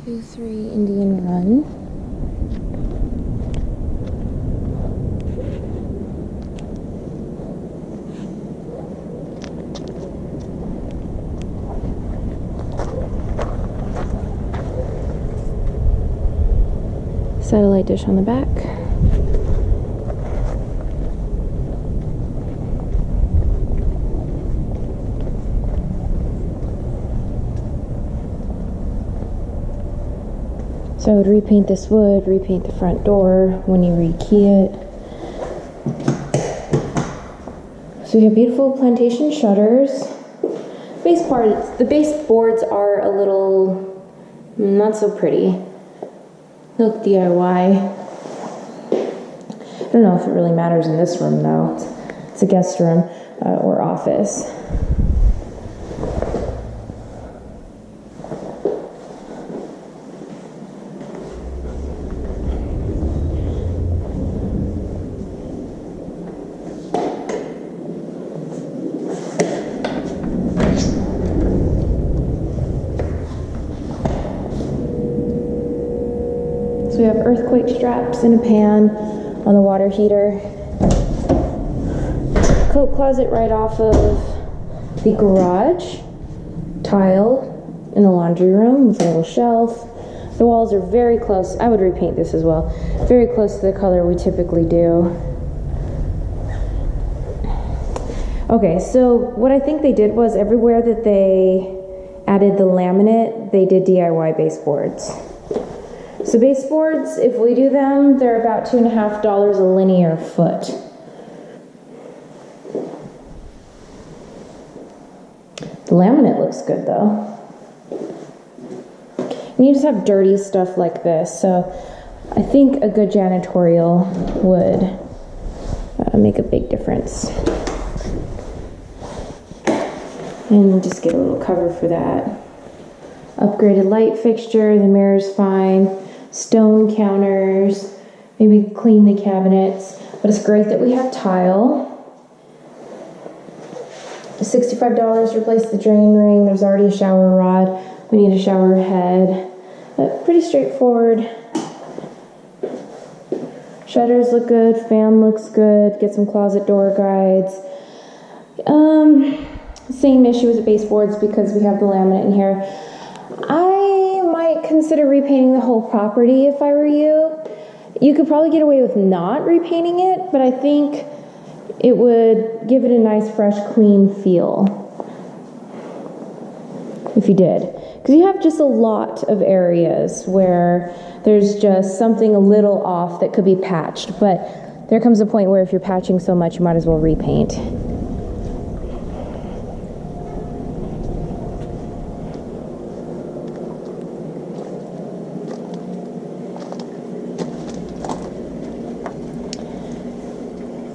2-3 Indian Run. Satellite dish on the back. So I would repaint this wood, repaint the front door when you rekey it. So we have beautiful plantation shutters. The baseboards are a little not so pretty. Look, DIY. I don't know if it really matters in this room though. It's a guest room or office. So we have earthquake straps and a pan on the water heater. Coat closet right off of the garage. Tile in the laundry room with a little shelf. The walls are very close. I would repaint this as well. Very close to the color we typically do. Okay, so what I think they did was everywhere that they added the laminate, they did DIY baseboards. So baseboards, if we do them, they're about $2.50 a linear foot. The laminate looks good though. And you just have dirty stuff like this, so I think a good janitorial would make a big difference. And just get a little cover for that. Upgraded light fixture, the mirror's fine. Stone counters, maybe clean the cabinets, but it's great that we have tile. $65 to replace the drain ring. There's already a shower rod. We need a shower head. But pretty straightforward. Shutters look good, fan looks good, get some closet door guides. Same issue with the baseboards because we have the laminate in here. I might consider repainting the whole property if I were you. You could probably get away with not repainting it, but I think it would give it a nice, fresh, clean feel if you did. Because you have just a lot of areas where there's just something a little off that could be patched, but there comes a point where if you're patching so much, you might as well repaint.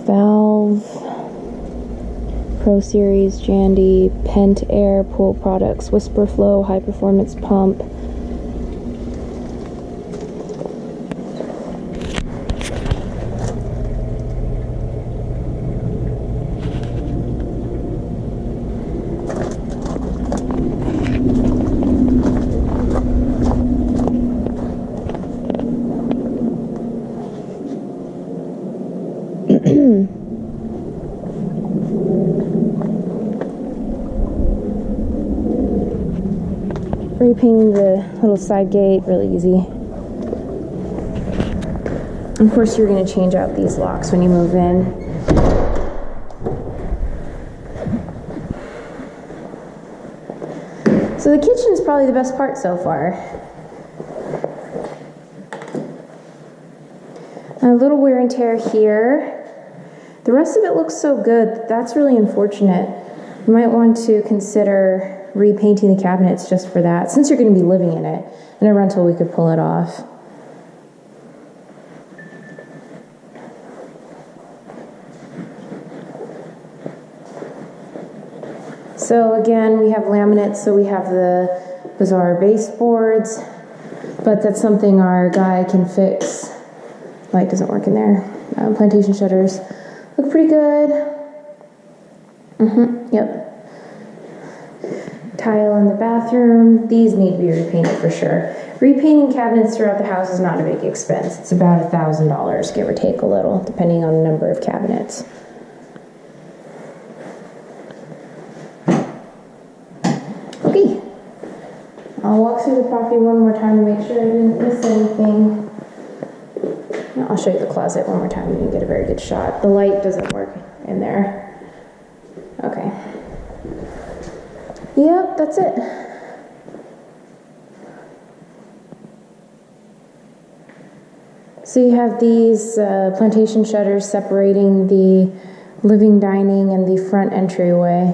Valve, Pro Series, Jandy, Pent Air, Pool Products, Whisper Flow, High Performance Pump. Repainting the little side gate, really easy. Of course, you're going to change out these locks when you move in. So the kitchen is probably the best part so far. A little wear and tear here. The rest of it looks so good. That's really unfortunate. You might want to consider repainting the cabinets just for that, since you're going to be living in it. In a rental, we could pull it off. So again, we have laminates, so we have the bizarre baseboards, but that's something our guy can fix. Light doesn't work in there. Plantation shutters look pretty good. Yep. tile in the bathroom. These need to be repainted for sure. Repainting cabinets throughout the house is not a big expense. It's about $1,000, give or take a little, depending on the number of cabinets. Okay, I'll walk through the property one more time to make sure I didn't miss anything. I'll show you the closet one more time. You can get a very good shot. The light doesn't work in there. Okay. Yep, that's it. So you have these plantation shutters separating the living, dining, and the front entryway.